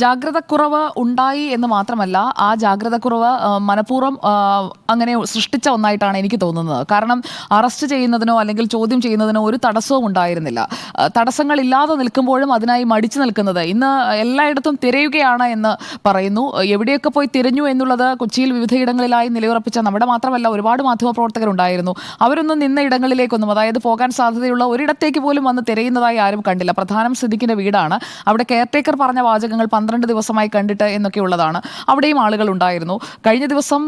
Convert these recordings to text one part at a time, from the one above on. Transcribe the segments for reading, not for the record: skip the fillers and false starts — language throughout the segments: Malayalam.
ജാഗ്രതക്കുറവ് ഉണ്ടായി എന്ന് മാത്രമല്ല, ആ ജാഗ്രതക്കുറവ് മനഃപൂർവ്വം അങ്ങനെ സൃഷ്ടിച്ച ഒന്നായിട്ടാണ് എനിക്ക് തോന്നുന്നത്. കാരണം അറസ്റ്റ് ചെയ്യുന്നതിനോ അല്ലെങ്കിൽ ചോദ്യം ചെയ്യുന്നതിനോ ഒരു തടസ്സവും ഉണ്ടായിരുന്നില്ല. തടസ്സങ്ങളില്ലാതെ നിൽക്കുമ്പോഴും അതിനായി മടിച്ചു നിൽക്കുന്നത്, ഇന്ന് എല്ലായിടത്തും തിരയുകയാണ് എന്ന് പറയുന്നു. എവിടെയൊക്കെ പോയി തിരഞ്ഞു എന്നുള്ളത് കൊച്ചിയിൽ വിവിധയിടങ്ങളിലായി നിലയുറപ്പിച്ച നമ്മുടെ മാത്രമല്ല ഒരുപാട് മാധ്യമപ്രവർത്തകരുണ്ടായിരുന്നു. അവരൊന്നും നിന്ന ഇടങ്ങളിലേക്കൊന്നും, അതായത് പോകാൻ സാധ്യതയുള്ള ഒരിടത്തേക്ക് പോലും വന്ന് തിരയുന്നതായി ആരും കണ്ടില്ല. പ്രധാനം സിദ്ദിഖിന്റെ വീടാണ്. അവിടെ കെയർടേക്കർ പറഞ്ഞ വാചകങ്ങൾ 12 ദിവസമായി കണ്ടിട്ട് എന്നൊക്കെയുള്ളതാണ്. അവിടെയും ആളുകൾ ഉണ്ടായിരുന്നു. കഴിഞ്ഞ ദിവസം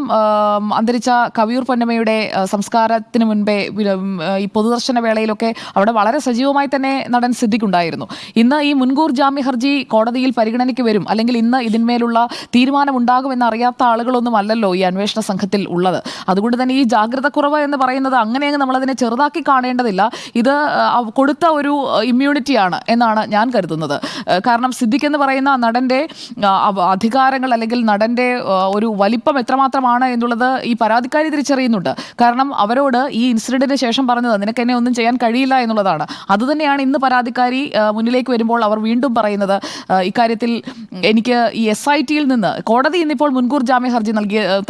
അന്തരിച്ച കവിയൂർ പൊന്നമ്മയുടെ സംസ്കാരത്തിന് മുൻപേ ഈ പൊതുദർശന വേളയിലൊക്കെ അവിടെ വളരെ സജീവമായി തന്നെ നടൻ സിദ്ദിഖ് ഉണ്ടായിരുന്നു. ഇന്ന് ഈ മുൻകൂർ ജാമ്യ ഹർജി കോടതിയിൽ പരിഗണനയ്ക്ക് വരും, അല്ലെങ്കിൽ ഇന്ന് ഇതിന്മേലുള്ള തീരുമാനമുണ്ടാകുമെന്ന് അറിയാത്ത ആളുകളൊന്നും അല്ലല്ലോ ഈ അന്വേഷണ സംഘത്തിൽ ഉള്ളത്. അതുകൊണ്ട് തന്നെ ഈ ജാഗ്രതക്കുറവ് എന്ന് പറയുന്നത് അങ്ങനെയങ്ങ് നമ്മളതിനെ ചെറുതാക്കി കാണേണ്ടതില്ല. ഇത് കൊടുത്ത ഒരു ഇമ്മ്യൂണിറ്റിയാണ് എന്നാണ് ഞാൻ കരുതുന്നത്. കാരണം സിദ്ദിഖ് എന്ന് പറയുന്ന നടൻ്റെ അധികാരങ്ങൾ അല്ലെങ്കിൽ നടൻ്റെ ഒരു വലിപ്പം എത്രമാത്രമാണ് എന്നുള്ളത് ഈ പരാതിക്കാരി തിരിച്ചറിയുന്നുണ്ട്. കാരണം അവരോട് ഈ ഇൻസിഡന്റിന് ശേഷം പറഞ്ഞത് നിനക്ക് എന്നെ ഒന്നും ചെയ്യാൻ കഴിയില്ല എന്നുള്ളതാണ്. അതുതന്നെയാണ് ഇന്ന് പരാതിക്കാരി മുന്നിലേക്ക് വരുമ്പോൾ അവർ വീണ്ടും പറയുന്നത്. ഇക്കാര്യത്തിൽ എനിക്ക് ഈ SIT-യിൽ നിന്ന്, കോടതി ഇന്നിപ്പോൾ മുൻകൂർ ജാമ്യ ഹർജി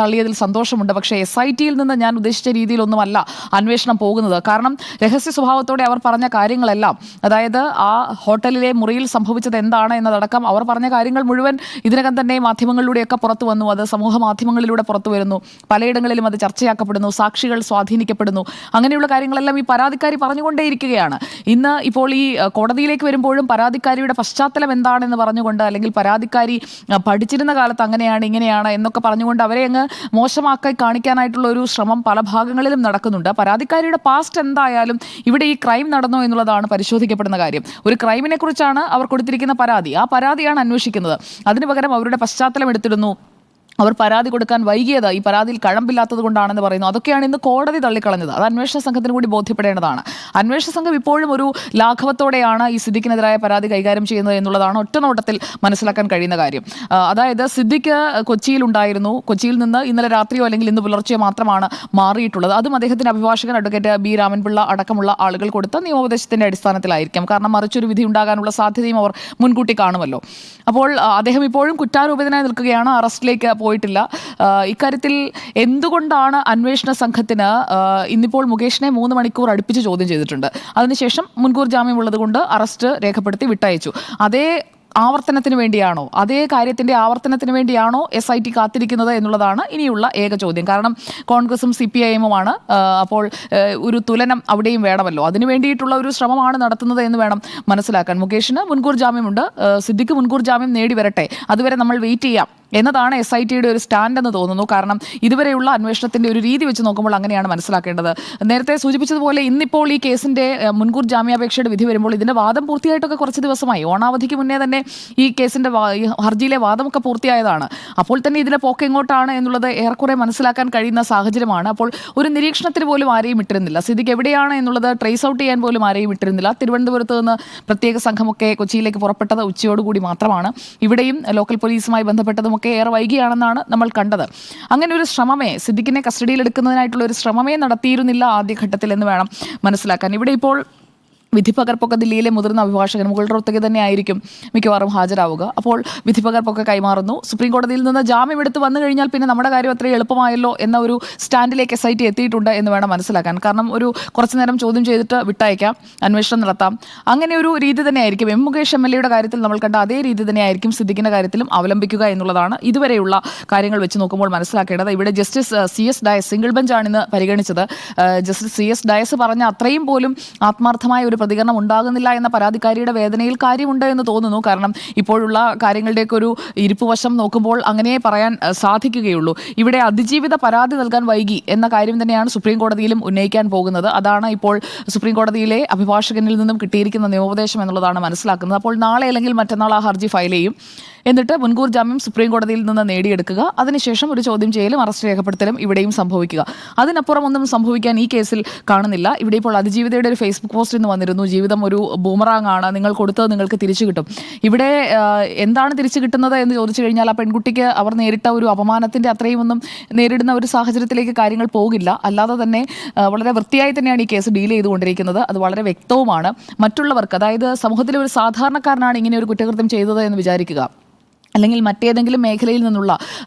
തള്ളിയതിൽ സന്തോഷമുണ്ട്. പക്ഷേ SIT-യിൽ നിന്ന് ഞാൻ ഉദ്ദേശിച്ച രീതിയിലൊന്നുമല്ല അന്വേഷണം പോകുന്നത്. കാരണം രഹസ്യ സ്വഭാവത്തോടെ അവർ പറഞ്ഞ കാര്യങ്ങളെല്ലാം, അതായത് ആ ഹോട്ടലിലെ മുറിയിൽ സംഭവിച്ചത് എന്താണ് എന്നതടക്കം അവർ പറഞ്ഞ കാര്യങ്ങൾ മുഴുവൻ ഇതിനകം തന്നെ മാധ്യമങ്ങളിലൂടെയൊക്കെ പുറത്തു വന്നു. അത് സമൂഹ മാധ്യമങ്ങളിലൂടെ പുറത്തു വരുന്നു. പലയിടങ്ങളിലും അത് ചർച്ചയാക്കപ്പെടുന്നു. സാക്ഷികൾ സ്വാധീനിക്കപ്പെടുന്നു. അങ്ങനെയുള്ള കാര്യങ്ങളെല്ലാം ഈ പരാതിക്കാരി പറഞ്ഞുകൊണ്ടേയിരിക്കുകയാണ്. ഇന്ന് ഇപ്പോൾ ഈ കോടതിയിലേക്ക് വരുമ്പോഴും പരാതിക്കാരിയുടെ പശ്ചാത്തലം എന്താണെന്ന് പറഞ്ഞുകൊണ്ട്, അല്ലെങ്കിൽ പരാതിക്കാരി പഠിച്ചിരുന്ന കാലത്ത് അങ്ങനെയാണ് ഇങ്ങനെയാണ് എന്നൊക്കെ പറഞ്ഞുകൊണ്ട് അവരെ അങ്ങ് മോശമാക്കി കാണിക്കാനായിട്ടുള്ള ഒരു ശ്രമം പല ഭാഗങ്ങളിലും നടക്കുന്നുണ്ട്. പരാതിക്കാരിയുടെ പാസ്റ്റ് എന്തായാലും ഇവിടെ ഈ ക്രൈം നടന്നോ എന്നുള്ളതാണ് പരിശോധിക്കപ്പെടുന്ന കാര്യം. ഒരു ക്രൈമിനെ കുറിച്ചാണ് അവർ കൊടുത്തിരിക്കുന്ന പരാതി. ആ പരാതിയാണ് അന്വേഷിക്കുന്നത്. അതിനു പകരം അവരുടെ പശ്ചാത്തലം എടുത്തിടുന്നു. അവർ പരാതി കൊടുക്കാൻ വൈകിയത് ഈ പരാതിയിൽ കഴമ്പില്ലാത്തത് കൊണ്ടാണെന്ന് പറയുന്നു. അതൊക്കെയാണ് ഇന്ന് കോടതി തള്ളിക്കളഞ്ഞത്. അത് അന്വേഷണ സംഘത്തിന് കൂടി ബോധ്യപ്പെടേണ്ടതാണ്. അന്വേഷണ സംഘം ഇപ്പോഴും ഒരു ലാഘവത്തോടെയാണ് ഈ സിദ്ദിഖിനെതിരായ പരാതി കൈകാര്യം ചെയ്യുന്നത് എന്നുള്ളതാണ് ഒറ്റനോട്ടത്തിൽ മനസ്സിലാക്കാൻ കഴിയുന്ന കാര്യം. അതായത് സിദ്ദിഖ് കൊച്ചിയിലുണ്ടായിരുന്നു. കൊച്ചിയിൽ നിന്ന് ഇന്നലെ രാത്രിയോ അല്ലെങ്കിൽ ഇന്ന് പുലർച്ചെയോ മാത്രമാണ് മാറിയിട്ടുള്ളത്. അതും അദ്ദേഹത്തിന്റെ അഭിഭാഷകൻ അഡ്വക്കേറ്റ് ബി രാമൻപിള്ള അടക്കമുള്ള ആളുകൾ കൊടുത്ത നിയമോപദേശത്തിന്റെ അടിസ്ഥാനത്തിലായിരിക്കാം. കാരണം മറിച്ചൊരു വിധി ഉണ്ടാകാനുള്ള സാധ്യതയും അവർ മുൻകൂട്ടി കാണുമല്ലോ. അപ്പോൾ അദ്ദേഹം ഇപ്പോഴും കുറ്റാരോപിതനായി നിൽക്കുകയാണ്. അറസ്റ്റിലേക്ക് പോയിട്ടില്ല. ഇക്കാര്യത്തിൽ എന്തുകൊണ്ടാണ് അന്വേഷണ സംഘത്തിന് ഇന്നിപ്പോൾ മുകേഷിനെ 3 മണിക്കൂർ അടുപ്പിച്ച് ചോദ്യം ചെയ്തിട്ടുണ്ട്. അതിനുശേഷം മുൻകൂർ ജാമ്യം ഉള്ളതുകൊണ്ട് അറസ്റ്റ് രേഖപ്പെടുത്തി വിട്ടയച്ചു. അതേ ആവർത്തനത്തിന് വേണ്ടിയാണോ, അതേ കാര്യത്തിൻ്റെ ആവർത്തനത്തിന് വേണ്ടിയാണോ SIT കാത്തിരിക്കുന്നത് എന്നുള്ളതാണ് ഇനിയുള്ള ഏക ചോദ്യം. കാരണം കോൺഗ്രസും CPIM-ഉമാണ്. അപ്പോൾ ഒരു തുലനം അവിടെയും വേണമല്ലോ. അതിനു വേണ്ടിയിട്ടുള്ള ഒരു ശ്രമമാണ് നടത്തുന്നത് എന്ന് വേണം മനസ്സിലാക്കാൻ. മുകേഷിന് മുൻകൂർ ജാമ്യമുണ്ട്. സിദ്ദിഖ് മുൻകൂർ ജാമ്യം നേടി വരട്ടെ, അതുവരെ നമ്മൾ വെയിറ്റ് ചെയ്യാം എന്നതാണ് SIT-യുടെ ഒരു സ്റ്റാൻഡ് എന്ന് തോന്നുന്നു. കാരണം ഇതുവരെയുള്ള അന്വേഷണത്തിൻ്റെ ഒരു രീതി വെച്ച് നോക്കുമ്പോൾ അങ്ങനെയാണ് മനസ്സിലാക്കേണ്ടത്. നേരത്തെ സൂചിപ്പിച്ചതുപോലെ ഇന്നിപ്പോൾ ഈ കേസിൻ്റെ മുൻകൂർ ജാമ്യാപേക്ഷയുടെ വിധി വരുമ്പോൾ ഇതിൻ്റെ വാദം പൂർത്തിയായിട്ടൊക്കെ കുറച്ച് ദിവസമായി. ഓണാവധിക്ക് മുന്നേ തന്നെ ഈ കേസിൻ്റെ ഹർജിയിലെ വാദമൊക്കെ പൂർത്തിയായതാണ്. അപ്പോൾ തന്നെ ഇതിലെ പോക്ക് എങ്ങോട്ടാണ് എന്നുള്ളത് ഏറെക്കുറെ മനസ്സിലാക്കാൻ കഴിയുന്ന സാഹചര്യമാണ്. അപ്പോൾ ഒരു നിരീക്ഷണത്തിന് പോലും ആരെയും ഇട്ടിരുന്നില്ല. സിദ്ദിഖ് എവിടെയാണ് എന്നുള്ളത് ട്രേസ് ഔട്ട് ചെയ്യാൻ പോലും ആരെയും ഇട്ടിരുന്നില്ല. തിരുവനന്തപുരത്ത് നിന്ന് പ്രത്യേക സംഘമൊക്കെ കൊച്ചിയിലേക്ക് പുറപ്പെട്ടത് ഉച്ചയോടുകൂടി മാത്രമാണ്. ഇവിടെയും ലോക്കൽ പോലീസുമായി ബന്ധപ്പെട്ടതും ഏറെ വൈകിയാണെന്നാണ് നമ്മൾ കണ്ടത്. അങ്ങനെ ഒരു ശ്രമമേ, സിദ്ദിഖിനെ കസ്റ്റഡിയിലെടുക്കുന്നതിനായിട്ടുള്ള ഒരു ശ്രമമേ നടത്തിയിരുന്നില്ല ആദ്യഘട്ടത്തിൽ എന്ന് വേണം മനസ്സിലാക്കാൻ. ഇവിടെ ഇപ്പോൾ വിധിപ്പകർപ്പൊക്കെ ദില്ലിയിലെ മുതിർന്ന അഭിഭാഷകൻ മുകുൾ റോത്തഗി തന്നെ ആയിരിക്കും മിക്കവാറും ഹാജരാവുക. അപ്പോൾ വിധിപ്പകർപ്പൊക്കെ കൈമാറുന്നു. സുപ്രീം കോടതിയിൽ നിന്ന് ജാമ്യം എടുത്ത് വന്നു കഴിഞ്ഞാൽ പിന്നെ നമ്മുടെ കാര്യം അത്രയും എളുപ്പമായല്ലോ എന്ന ഒരു സ്റ്റാൻഡിലേക്ക് SIT എത്തിയിട്ടുണ്ട് എന്ന് വേണം മനസ്സിലാക്കാൻ. കാരണം ഒരു കുറച്ചു നേരം ചോദ്യം ചെയ്തിട്ട് വിട്ടയക്കാം, അന്വേഷണം നടത്താം. അങ്ങനെ ഒരു രീതി തന്നെയായിരിക്കും മുകേഷ് MLA-യുടെ കാര്യത്തിൽ നമ്മൾ കണ്ട അതേ രീതി തന്നെയായിരിക്കും സിദ്ദിഖിൻ്റെ കാര്യത്തിലും അവലംബിക്കുക എന്നുള്ളതാണ് ഇതുവരെയുള്ള കാര്യങ്ങൾ വെച്ച് നോക്കുമ്പോൾ മനസ്സിലാക്കേണ്ടത്. ഇവിടെ ജസ്റ്റിസ് CS ഡയസ് സിംഗിൾ ബെഞ്ചാണ് ഇന്ന് പരിഗണിച്ചത്. ജസ്റ്റിസ് CS ഡയസ് പറഞ്ഞ അത്രയും പോലും ആത്മാർത്ഥമായ ഒരു പ്രതികരണം ഉണ്ടാകുന്നില്ല എന്ന പരാതിക്കാരിയുടെ വേദനയിൽ കാര്യമുണ്ട് എന്ന് തോന്നുന്നു. കാരണം ഇപ്പോഴുള്ള കാര്യങ്ങളുടെയൊക്കെ ഒരു ഇരിപ്പ് വശം നോക്കുമ്പോൾ അങ്ങനെ പറയാൻ സാധിക്കുകയുള്ളൂ. ഇവിടെ അതിജീവിത പരാതി നൽകാൻ വൈകി എന്ന കാര്യം തന്നെയാണ് സുപ്രീം കോടതിയിലും ഉന്നയിക്കാൻ പോകുന്നത്. അതാണ് ഇപ്പോൾ സുപ്രീം കോടതിയിലെ അഭിഭാഷകനിൽ നിന്നും കിട്ടിയിരിക്കുന്ന നിയമോപദേശം എന്നുള്ളതാണ് മനസ്സിലാക്കുന്നത്. അപ്പോൾ നാളെ അല്ലെങ്കിൽ മറ്റന്നാൾ ആ ഹർജി ഫയൽ ചെയ്യും. എന്നിട്ട് മുൻകൂർ ജാമ്യം സുപ്രീം കോടതിയിൽ നിന്ന് നേടിയെടുക്കുക. അതിനുശേഷം ഒരു ചോദ്യം ചെയ്യലും അറസ്റ്റ് രേഖപ്പെടുത്തലും ഇവിടെയും സംഭവിക്കുക. അതിനപ്പുറം ഒന്നും സംഭവിക്കാൻ ഈ കേസിൽ കാണുന്നില്ല. ഇവിടെ ഇപ്പോൾ അതിജീവിതയുടെ ഒരു ഫേസ്ബുക്ക് പോസ്റ്റ് ഇന്ന് വന്നിരുന്നു. ജീവിതം ഒരു ബൂമറാങ് ആണ്, നിങ്ങൾ കൊടുത്തത് നിങ്ങൾക്ക് തിരിച്ചു കിട്ടും. ഇവിടെ എന്താണ് തിരിച്ചു കിട്ടുന്നത് എന്ന് ചോദിച്ചു കഴിഞ്ഞാൽ ആ പെൺകുട്ടിക്ക് അവർ നേരിട്ട ഒരു അപമാനത്തിൻ്റെ അത്രയും ഒന്നും നേരിടുന്ന ഒരു സാഹചര്യത്തിലേക്ക് കാര്യങ്ങൾ പോകില്ല. അല്ലാതെ തന്നെ വളരെ വൃത്തിയായി തന്നെയാണ് ഈ കേസ് ഡീൽ ചെയ്തുകൊണ്ടിരിക്കുന്നത്. അത് വളരെ വ്യക്തവുമാണ്. മറ്റുള്ളവർക്ക്, അതായത് സമൂഹത്തിലെ ഒരു സാധാരണക്കാരനാണ് ഇങ്ങനെ ഒരു കുറ്റകൃത്യം ചെയ്തത് എന്ന് വിചാരിക്കുക, അല്ലെങ്കിൽ മറ്റേതെങ്കിലും മേഖലയിൽ നിന്നുള്ള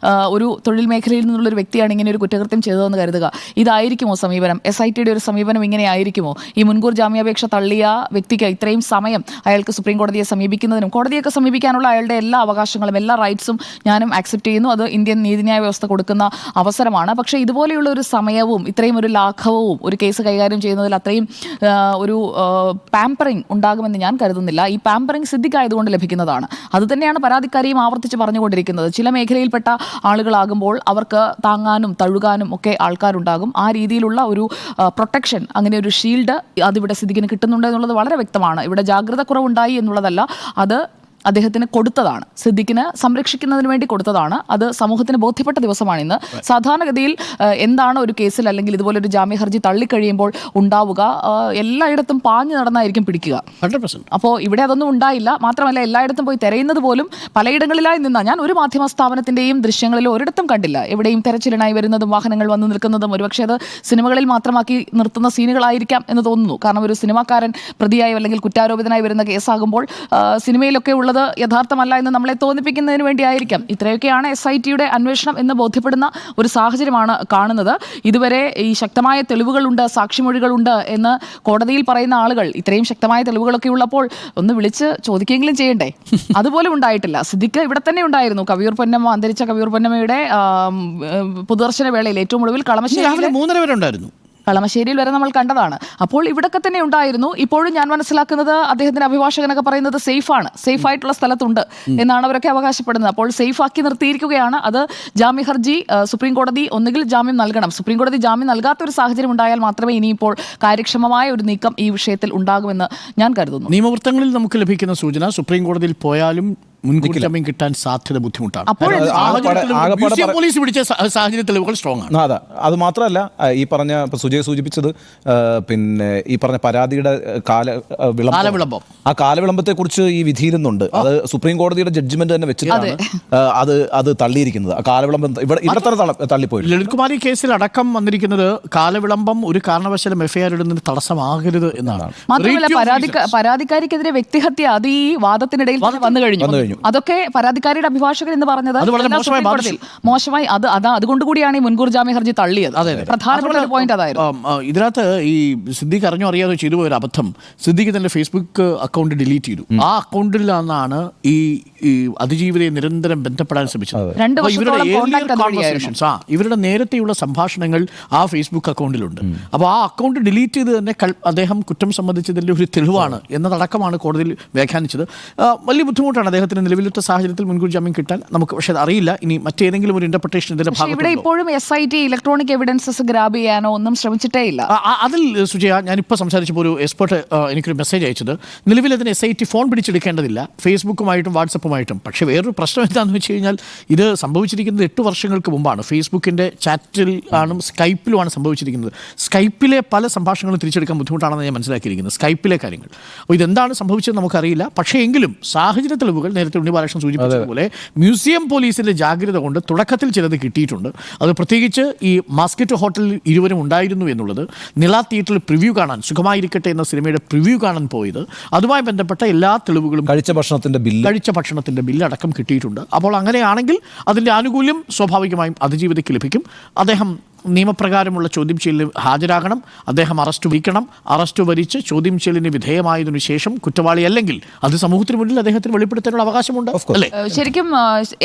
ഒരു തൊഴിൽ മേഖലയിൽ നിന്നുള്ള ഒരു വ്യക്തിയാണ് ഇങ്ങനെ ഒരു കുറ്റകൃത്യം ചെയ്തതെന്ന് കരുതുക, ഇതായിരിക്കുമോ സമീപനം? SITയുടെ ഒരു സമീപനം ഇങ്ങനെ ആയിരിക്കുമോ? ഈ മുൻകൂർ ജാമ്യാപേക്ഷ തള്ളിയ വ്യക്തിക്ക് ഇത്രയും സമയം അയാൾക്ക് സുപ്രീം കോടതിയെ സമീപിക്കുന്നതിനും കോടതിയൊക്കെ സമീപിക്കാനുള്ള അയാളുടെ എല്ലാ അവകാശങ്ങളും എല്ലാ റൈറ്റ്സും ഞാനും ആക്സെപ്റ്റ് ചെയ്യുന്നു. അത് ഇന്ത്യൻ നീതിന്യായ വ്യവസ്ഥ കൊടുക്കുന്ന അവസരമാണ്. പക്ഷേ ഇതുപോലെയുള്ള ഒരു സമയവും ഇത്രയും ഒരു ലാഘവവും ഒരു കേസ് കൈകാര്യം ചെയ്യുന്നതിൽ അത്രയും ഒരു പാമ്പറിങ് ഉണ്ടാകുമെന്ന് ഞാൻ കരുതുന്നില്ല. ഈ പാമ്പറിങ് സിദ്ദിഖായതുകൊണ്ട് ലഭിക്കുന്നതാണ്. അതുതന്നെയാണ് പരാതിക്കാരിയും ആവർത്തിച്ച് പറഞ്ഞുകൊണ്ടിരിക്കുന്നത്. ചില മേഖലയിൽപ്പെട്ട ആളുകളാകുമ്പോൾ അവർക്ക് താങ്ങാനും തഴുകാനും ഒക്കെ ആൾക്കാരുണ്ടാകും. ആ രീതിയിലുള്ള ഒരു പ്രൊട്ടക്ഷൻ, അങ്ങനെ ഒരു ഷീൽഡ് അതിവിടെ സിദ്ദിഖിന് കിട്ടുന്നുണ്ട് എന്നുള്ളത് വളരെ വ്യക്തമാണ്. ഇവിടെ ജാഗ്രത കുറവുണ്ടായി എന്നുള്ളതല്ല, അത് അദ്ദേഹത്തിന് കൊടുത്തതാണ്, സിദ്ദിഖിന് സംരക്ഷിക്കുന്നതിന് വേണ്ടി കൊടുത്തതാണ്. അത് സമൂഹത്തിന് ബോധ്യപ്പെട്ട ദിവസമാണിന്ന്. സാധാരണഗതിയിൽ എന്താണ് ഒരു കേസിൽ അല്ലെങ്കിൽ ഇതുപോലൊരു ജാമ്യ ഹർജി തള്ളിക്കഴിയുമ്പോൾ ഉണ്ടാവുക, എല്ലായിടത്തും പാഞ്ഞു നടന്നായിരിക്കും പിടിക്കുക. 100%. അപ്പോൾ ഇവിടെ അതൊന്നും ഉണ്ടായില്ല. മാത്രമല്ല എല്ലായിടത്തും പോയി തിരയുന്നത് പോലും പലയിടങ്ങളിലായി നിന്ന ഞാൻ ഒരു മാധ്യമ സ്ഥാപനത്തിൻ്റെയും ദൃശ്യങ്ങളിലും ഒരിടത്തും കണ്ടില്ല. എവിടെയും തെരച്ചിലിനായി വരുന്നതും വാഹനങ്ങൾ വന്നു നിൽക്കുന്നതും ഒരുപക്ഷെ അത് സിനിമകളിൽ മാത്രമാക്കി നിർത്തുന്ന സീനുകളായിരിക്കാം എന്ന് തോന്നുന്നു. കാരണം ഒരു സിനിമാക്കാരൻ പ്രതിയായി അല്ലെങ്കിൽ കുറ്റാരോപിതനായി വരുന്ന കേസാകുമ്പോൾ സിനിമയിലൊക്കെ ഉള്ളത് യഥാർത്ഥമല്ല എന്ന് നമ്മളെ തോന്നിപ്പിക്കുന്നതിന് വേണ്ടിയായിരിക്കാം. ഇത്രയൊക്കെയാണ് SITയുടെ അന്വേഷണം എന്ന് ബോധ്യപ്പെടുന്ന ഒരു സാഹചര്യമാണ് കാണുന്നത്. ഇതുവരെ ഈ ശക്തമായ തെളിവുകളുണ്ട്, സാക്ഷിമൊഴികളുണ്ട് എന്ന് കോടതിയിൽ പറയുന്ന ആളുകൾ ഇത്രയും ശക്തമായ തെളിവുകളൊക്കെ ഉള്ളപ്പോൾ ഒന്ന് വിളിച്ച് ചോദിക്കെങ്കിലും ചെയ്യണ്ടേ? അതുപോലും ഉണ്ടായിട്ടില്ല. സിദ്ദിഖ് ഇവിടെ തന്നെ ഉണ്ടായിരുന്നു. കവിയൂർ പൊന്നമ്മ, അന്തരിച്ച കവിയൂർ പൊന്നമ്മയുടെ പൊതുദർശന വേളയിൽ ഏറ്റവും ഒടുവിൽ കളമശ്ശേരി 3:30 വരെ ഉണ്ടായിരുന്നു. കളമശ്ശേരിയിൽ വരെ നമ്മൾ കണ്ടതാണ്. അപ്പോൾ ഇവിടൊക്കെ തന്നെ ഉണ്ടായിരുന്നു. ഇപ്പോഴും ഞാൻ മനസ്സിലാക്കുന്നത് അദ്ദേഹത്തിന്റെ അഭിഭാഷകനൊക്കെ പറയുന്നത് സേഫ് ആയിട്ടുള്ള സ്ഥലത്തുണ്ട് എന്നാണ് അവരൊക്കെ അവകാശപ്പെടുന്നത്. അപ്പോൾ സേഫ് ആക്കി നിർത്തിയിരിക്കുകയാണ്. അത് ജാമ്യ ഹർജി സുപ്രീം കോടതി ഒന്നുകിൽ ജാമ്യം നൽകണം. സുപ്രീം കോടതി ജാമ്യം നൽകാത്ത ഒരു സാഹചര്യം ഉണ്ടായാൽ മാത്രമേ ഇനിയിപ്പോൾ കാര്യക്ഷമമായ ഒരു നീക്കം ഈ വിഷയത്തിൽ ഉണ്ടാകുമെന്ന് ഞാൻ കരുതുന്നു. നിയമവൃത്തങ്ങളിൽ നമുക്ക് ലഭിക്കുന്ന സൂചന സുപ്രീം കോടതിയിൽ പോയാലും മുൻകൂർ ജാമ്യം കിട്ടാൻ സാധ്യത ബുദ്ധിമുട്ടാണ്. പോലീസ് പിടിച്ച സാഹചര്യ തെളിവുകൾ സ്ട്രോങ് ആണ്. അതെ, അത് മാത്രമല്ല ഈ പറഞ്ഞ സുജയ് സൂചിപ്പിച്ചത് പിന്നെ ഈ പറഞ്ഞ പരാതിയുടെ കാലവിളംബം, ആ കാലവിളംബത്തെ കുറിച്ച് ഈ വിധിയിൽ നിന്നുണ്ട്. അത് സുപ്രീം കോടതിയുടെ ജഡ്ജ്മെന്റ് തന്നെ വെച്ചിട്ടാണ് അത് തള്ളിയിരിക്കുന്നത്. കാലവിളംബം ഇവിടെ തന്നെ തള്ളിപ്പോയി. ലളിത് കുമാരി കേസിൽ അടക്കം വന്നിരിക്കുന്നത് കാലവിളംബം ഒരു കാരണവശാലും FIR ഇടുന്നതിന് തടസ്സമാകരുത് എന്നാണ്. മാത്രമല്ല പരാതിക്കാരിക്കെതിരെ വ്യക്തിഹത്യ അത് ഈ വാദത്തിനിടയിൽ വന്നു കഴിഞ്ഞു. അതൊക്കെ പരാതിക്കാരിയുടെ അഭിഭാഷകൻ എന്ന് പറഞ്ഞത് മോശമായി. അതുകൊണ്ടുകൂടിയാണ് ഈ മുൻകൂർ ജാമ്യ ഹർജി തള്ളിയത്. പ്രധാനപ്പെട്ട ഒരു പോയിന്റ് അതായിരുന്നു. ഇതിനകത്ത് ഈ സിദ്ദിഖ് അറിഞ്ഞോ അറിയാതെ ചെയ്തു പോയൊരു അബദ്ധം, സിദ്ദിഖ് തന്റെ ഫേസ്ബുക്ക് അക്കൗണ്ട് ഡിലീറ്റ് ചെയ്തു. ആ അക്കൗണ്ടിൽ നിന്നാണ് ഈ അതിജീവിതയെ നിരന്തരം ബന്ധപ്പെടാൻ ശ്രമിച്ചത്. ഇവരുടെ നേരത്തെയുള്ള സംഭാഷണങ്ങൾ ആ ഫേസ്ബുക്ക് അക്കൗണ്ടിലുണ്ട്. അപ്പോൾ ആ അക്കൗണ്ട് ഡിലീറ്റ് ചെയ്ത് തന്നെ അദ്ദേഹം കുറ്റം സംബന്ധിച്ചതിന്റെ ഒരു തെളിവാണ് എന്നതടക്കമാണ് കോടതിയിൽ വ്യാഖ്യാനിച്ചത്. വലിയ ബുദ്ധിമുട്ടാണ് അദ്ദേഹത്തിന് നിലവിലത്തെ സാഹചര്യത്തിൽ മുൻകൂർ ജാമ്യം കിട്ടാൻ. നമുക്ക് പക്ഷേ അറിയില്ല ഇനി മറ്റേതെങ്കിലും ഒരു ഇന്റർപ്രിട്ടേഷൻ ഇതിന്റെ ഭാഗത്ത്. ഇവിടെ ഇപ്പോഴും SIT ഇലക്ട്രോണിക് എവിഡൻസസ് ഗ്രാബ് ചെയ്യാനോ ഒന്നും ശ്രമിച്ചിട്ടേ ഇല്ല. അതിൽ സുജയ, ഞാനിപ്പോൾ സംസാരിച്ചപ്പോൾ ഒരു എക്സ്പെർട്ട് എനിക്കൊരു മെസ്സേജ് അയച്ചത്, നിലവിൽ അതിന് SIT ഫോൺ പിടിച്ചെടുക്കേണ്ടതില്ല, ഫേസ്ബുക്കുമായിട്ടും വാട്സപ്പുമായിട്ടും. പക്ഷേ വേറൊരു പ്രശ്നം എന്താണെന്ന് വെച്ച് കഴിഞ്ഞാൽ ഇത് സംഭവിച്ചിരിക്കുന്നത് 8 വർഷങ്ങൾക്ക് മുമ്പാണ്. ഫേസ്ബുക്കിൻ്റെ ചാറ്റിൽ ആണ്, സ്കൈപ്പിലുമാണ് സംഭവിച്ചിരിക്കുന്നത്. സ്കൈപ്പിലെ പല സംഭാഷണങ്ങളും തിരിച്ചെടുക്കാൻ ബുദ്ധിമുട്ടാണെന്ന് ഞാൻ മനസ്സിലാക്കിയിരിക്കുന്നത്, സ്കൈപ്പിലെ കാര്യങ്ങൾ. അപ്പോൾ ഇതെന്താണ് സംഭവിച്ചത് നമുക്കറിയില്ല. പക്ഷേ എങ്കിലും സാഹചര്യ തെളിവുകൾ നേരത്തെ ഉണ്ണി ബാലകൃഷ്ണൻ സൂചിപ്പിച്ചതുപോലെ മ്യൂസിയം പോലീസിന്റെ ജാഗ്രത കൊണ്ട് തുടക്കത്തിൽ ചിലത് കിട്ടിയിട്ടുണ്ട്. അത് പ്രത്യേകിച്ച് ഈ മാസ്കറ്റ് ഹോട്ടലിൽ ഇരുവരും ഉണ്ടായിരുന്നു എന്നുള്ളത്, നില തിയേറ്ററിൽ പ്രിവ്യൂ കാണാൻ, സുഖമായിരിക്കട്ടെ എന്ന സിനിമയുടെ പ്രിവ്യൂ കാണാൻ പോയത്, അതുമായി ബന്ധപ്പെട്ട എല്ലാ തെളിവുകളും, കഴിച്ച ഭക്ഷണത്തിന്റെ ബില്ല് അടക്കം കിട്ടിയിട്ടുണ്ട്. അപ്പോൾ അങ്ങനെയാണെങ്കിൽ അതിന്റെ ആനുകൂല്യം സ്വാഭാവികമായും അതിജീവിതയ്ക്ക് ലഭിക്കും. അദ്ദേഹം നിയമപ്രകാരമുള്ള ചോദ്യം ചെയ്യലിന് ഹാജരാകണം. അദ്ദേഹം അറസ്റ്റ് വഹിക്കണം. അറസ്റ്റ് വരിച്ച് ചോദ്യം ചെയ്യലിന് വിധേയമായതിനു ശേഷം കുറ്റവാളി അല്ലെങ്കിൽ അത് സമൂഹത്തിന് മുന്നിൽ അദ്ദേഹത്തിന് വെളിപ്പെടുത്താനുള്ള അവകാശമുണ്ട്. ശരിക്കും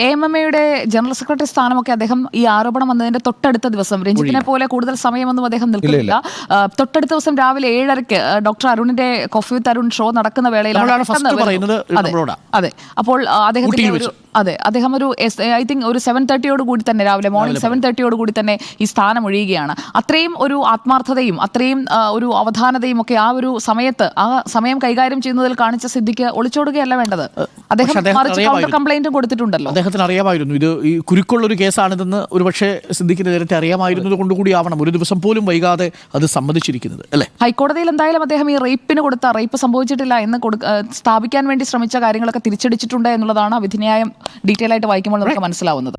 AMMയുടെ ജനറൽ സെക്രട്ടറി സ്ഥാനമൊക്കെ അദ്ദേഹം ഈ ആരോപണം വന്നതിന്റെ തൊട്ടടുത്ത ദിവസം, രഞ്ജിത്തിനെ പോലെ കൂടുതൽ സമയമൊന്നും അദ്ദേഹം നിൽക്കില്ല. തൊട്ടടുത്ത ദിവസം രാവിലെ 7:30 ഡോക്ടർ അരുണിന്റെ കോഫി വിത്ത് അരുൺ ഷോ നടക്കുന്ന വേളയിലാണ്. അതെ, അപ്പോൾ അദ്ദേഹം ഒരു ഐ തിങ്ക് ഒരു 7:30 കൂടി തന്നെ, രാവിലെ മോർണിംഗ് 7:30 കൂടി തന്നെ ഈ സ്ഥാനം ഒഴിയുകയാണ്. അത്രയും ഒരു ആത്മാർത്ഥതയും അത്രയും ഒരു അവധാനതയും ഒക്കെ ആ ഒരു സമയത്ത്, ആ സമയം കൈകാര്യം ചെയ്യുന്നതിൽ കാണിച്ച സിദ്ദിഖ് ഒളിച്ചോടുകയല്ല വേണ്ടത്. അദ്ദേഹം കൗണ്ടർ കംപ്ലൈന്റും കൊടുത്തിട്ടുണ്ടല്ലോ. അദ്ദേഹത്തിന് അറിയാമായിരുന്നു ഇത് ഈ കുരുക്കുള്ളൊരു കേസാണിതെന്ന്. ഒരുപക്ഷെ സിദ്ദിഖിന് നേരത്തെ അറിയാമായിരുന്നത് കൊണ്ടുകൂടി ആവണം ഒരു ദിവസം പോലും വൈകാതെ അത് സമ്മതിച്ചിരിക്കുന്നത്, അല്ലേ? ഹൈക്കോടതിയിൽ എന്തായാലും അദ്ദേഹം ഈ റേപ്പ് സംഭവിച്ചിട്ടില്ല എന്ന് സ്ഥാപിക്കാൻ വേണ്ടി ശ്രമിച്ച കാര്യങ്ങളൊക്കെ തിരിച്ചടിച്ചിട്ടുണ്ട് എന്നുള്ളതാണ് വിധിന്യായം ഡീറ്റെയിൽ ആയിട്ട് വായിക്കുമ്പോൾ നമുക്ക് മനസ്സിലാവുന്നത്.